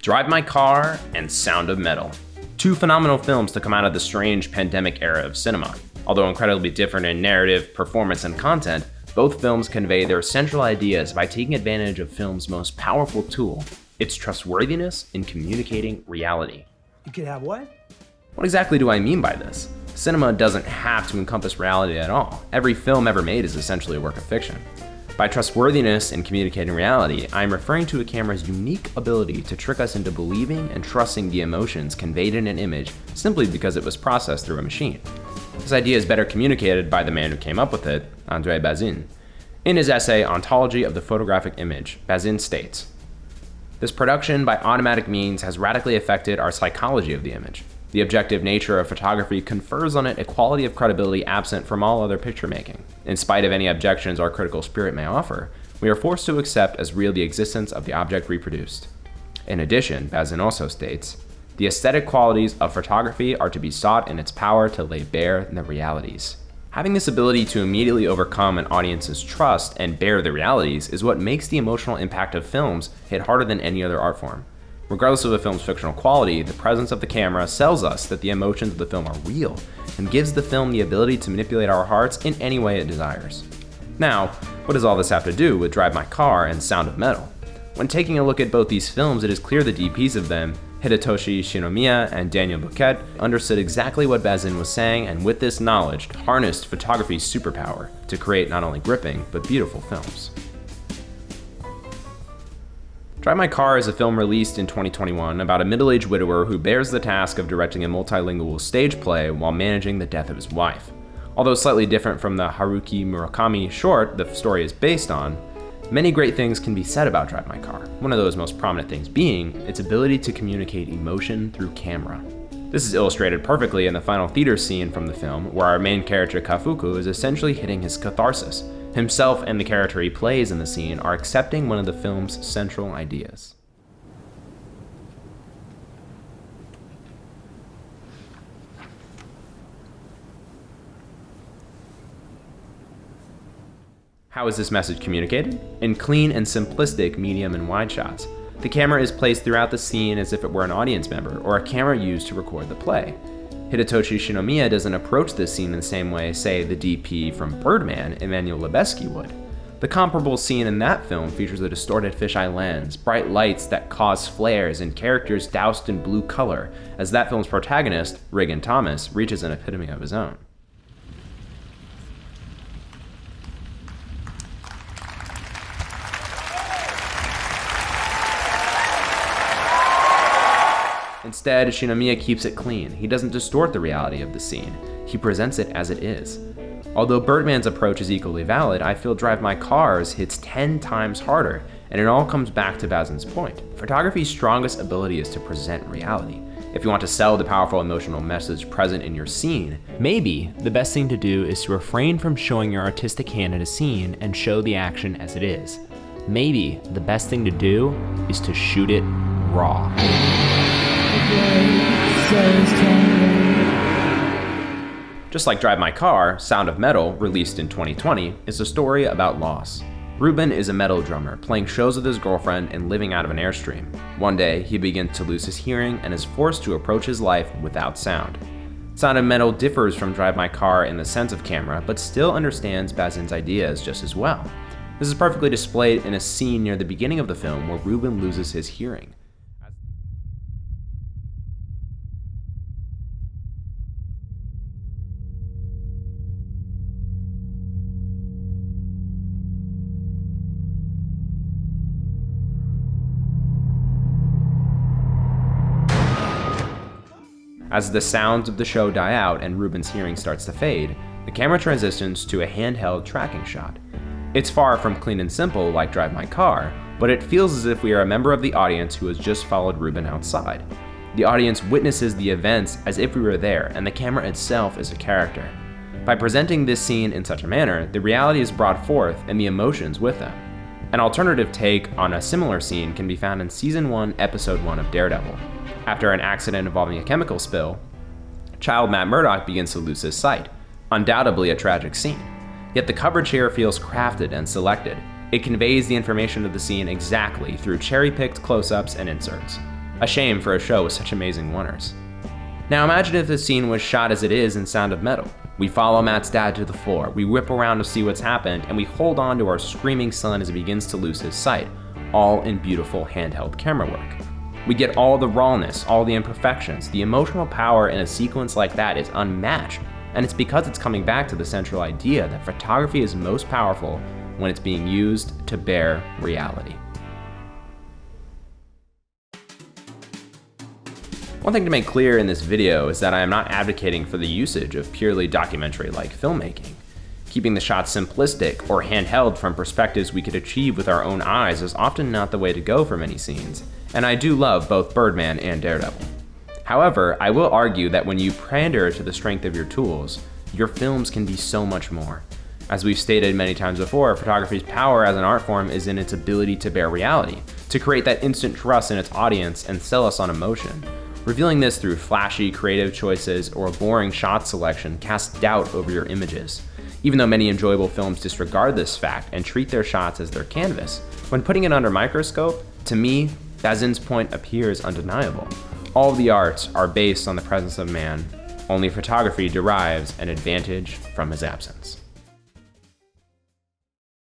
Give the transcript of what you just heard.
Drive My Car and Sound of Metal. Two phenomenal films to come out of the strange pandemic era of cinema. Although incredibly different in narrative, performance, and content, both films convey their central ideas by taking advantage of film's most powerful tool, its trustworthiness in communicating reality. You could have what? What exactly do I mean by this? Cinema doesn't have to encompass reality at all. Every film ever made is essentially a work of fiction. By trustworthiness in communicating reality, I'm referring to a camera's unique ability to trick us into believing and trusting the emotions conveyed in an image simply because it was processed through a machine. This idea is better communicated by the man who came up with it, André Bazin. In his essay, Ontology of the Photographic Image, Bazin states, "This production by automatic means has radically affected our psychology of the image. The objective nature of photography confers on it a quality of credibility absent from all other picture making. In spite of any objections our critical spirit may offer, we are forced to accept as real the existence of the object reproduced." In addition, Bazin also states, "The aesthetic qualities of photography are to be sought in its power to lay bare the realities." Having this ability to immediately overcome an audience's trust and bear the realities is what makes the emotional impact of films hit harder than any other art form. Regardless of a film's fictional quality, the presence of the camera tells us that the emotions of the film are real and gives the film the ability to manipulate our hearts in any way it desires. Now, what does all this have to do with Drive My Car and Sound of Metal? When taking a look at both these films, it is clear the DPs of them, Hidetoshi Shinomiya and Daniel Bouquet, understood exactly what Bazin was saying, and with this knowledge, harnessed photography's superpower to create not only gripping, but beautiful films. Drive My Car is a film released in 2021 about a middle-aged widower who bears the task of directing a multilingual stage play while managing the death of his wife. Although slightly different from the Haruki Murakami short the story is based on, many great things can be said about Drive My Car, one of those most prominent things being its ability to communicate emotion through camera. This is illustrated perfectly in the final theater scene from the film, where our main character Kafuku is essentially hitting his catharsis. Himself and the character he plays in the scene are accepting one of the film's central ideas. How is this message communicated? In clean and simplistic medium and wide shots. The camera is placed throughout the scene as if it were an audience member or a camera used to record the play. Hidetoshi Shinomiya doesn't approach this scene in the same way, say, the DP from Birdman, Emmanuel Lubezki, would. The comparable scene in that film features a distorted fisheye lens, bright lights that cause flares, and characters doused in blue color, as that film's protagonist, Regan Thomas, reaches an epitome of his own. Instead, Shinomiya keeps it clean. He doesn't distort the reality of the scene. He presents it as it is. Although Birdman's approach is equally valid, I feel Drive My Car's hits 10 times harder, and it all comes back to Bazin's point. Photography's strongest ability is to present reality. If you want to sell the powerful emotional message present in your scene, maybe the best thing to do is to refrain from showing your artistic hand in a scene and show the action as it is. Maybe the best thing to do is to shoot it raw. Just like Drive My Car, Sound of Metal, released in 2020, is a story about loss. Ruben is a metal drummer, playing shows with his girlfriend and living out of an Airstream. One day, he begins to lose his hearing and is forced to approach his life without sound. Sound of Metal differs from Drive My Car in the sense of camera, but still understands Bazin's ideas just as well. This is perfectly displayed in a scene near the beginning of the film where Ruben loses his hearing. As the sounds of the show die out and Ruben's hearing starts to fade, the camera transitions to a handheld tracking shot. It's far from clean and simple like Drive My Car, but it feels as if we are a member of the audience who has just followed Ruben outside. The audience witnesses the events as if we were there, and the camera itself is a character. By presenting this scene in such a manner, the reality is brought forth and the emotions with them. An alternative take on a similar scene can be found in Season 1, Episode 1 of Daredevil. After an accident involving a chemical spill, child Matt Murdock begins to lose his sight. Undoubtedly a tragic scene. Yet the coverage here feels crafted and selected. It conveys the information of the scene exactly through cherry-picked close-ups and inserts. A shame for a show with such amazing wonders. Now imagine if the scene was shot as it is in Sound of Metal. We follow Matt's dad to the floor, we whip around to see what's happened, and we hold on to our screaming son as he begins to lose his sight, all in beautiful handheld camera work. We get all the rawness, all the imperfections. The emotional power in a sequence like that is unmatched, and it's because it's coming back to the central idea that photography is most powerful when it's being used to bear reality. One thing to make clear in this video is that I am not advocating for the usage of purely documentary-like filmmaking. Keeping the shots simplistic or handheld from perspectives we could achieve with our own eyes is often not the way to go for many scenes, and I do love both Birdman and Daredevil. However, I will argue that when you pander to the strength of your tools, your films can be so much more. As we've stated many times before, photography's power as an art form is in its ability to bear reality, to create that instant trust in its audience and sell us on emotion. Revealing this through flashy, creative choices or a boring shot selection casts doubt over your images. Even though many enjoyable films disregard this fact and treat their shots as their canvas, when putting it under microscope, to me, Bazin's point appears undeniable. All of the arts are based on the presence of man. Only photography derives an advantage from his absence.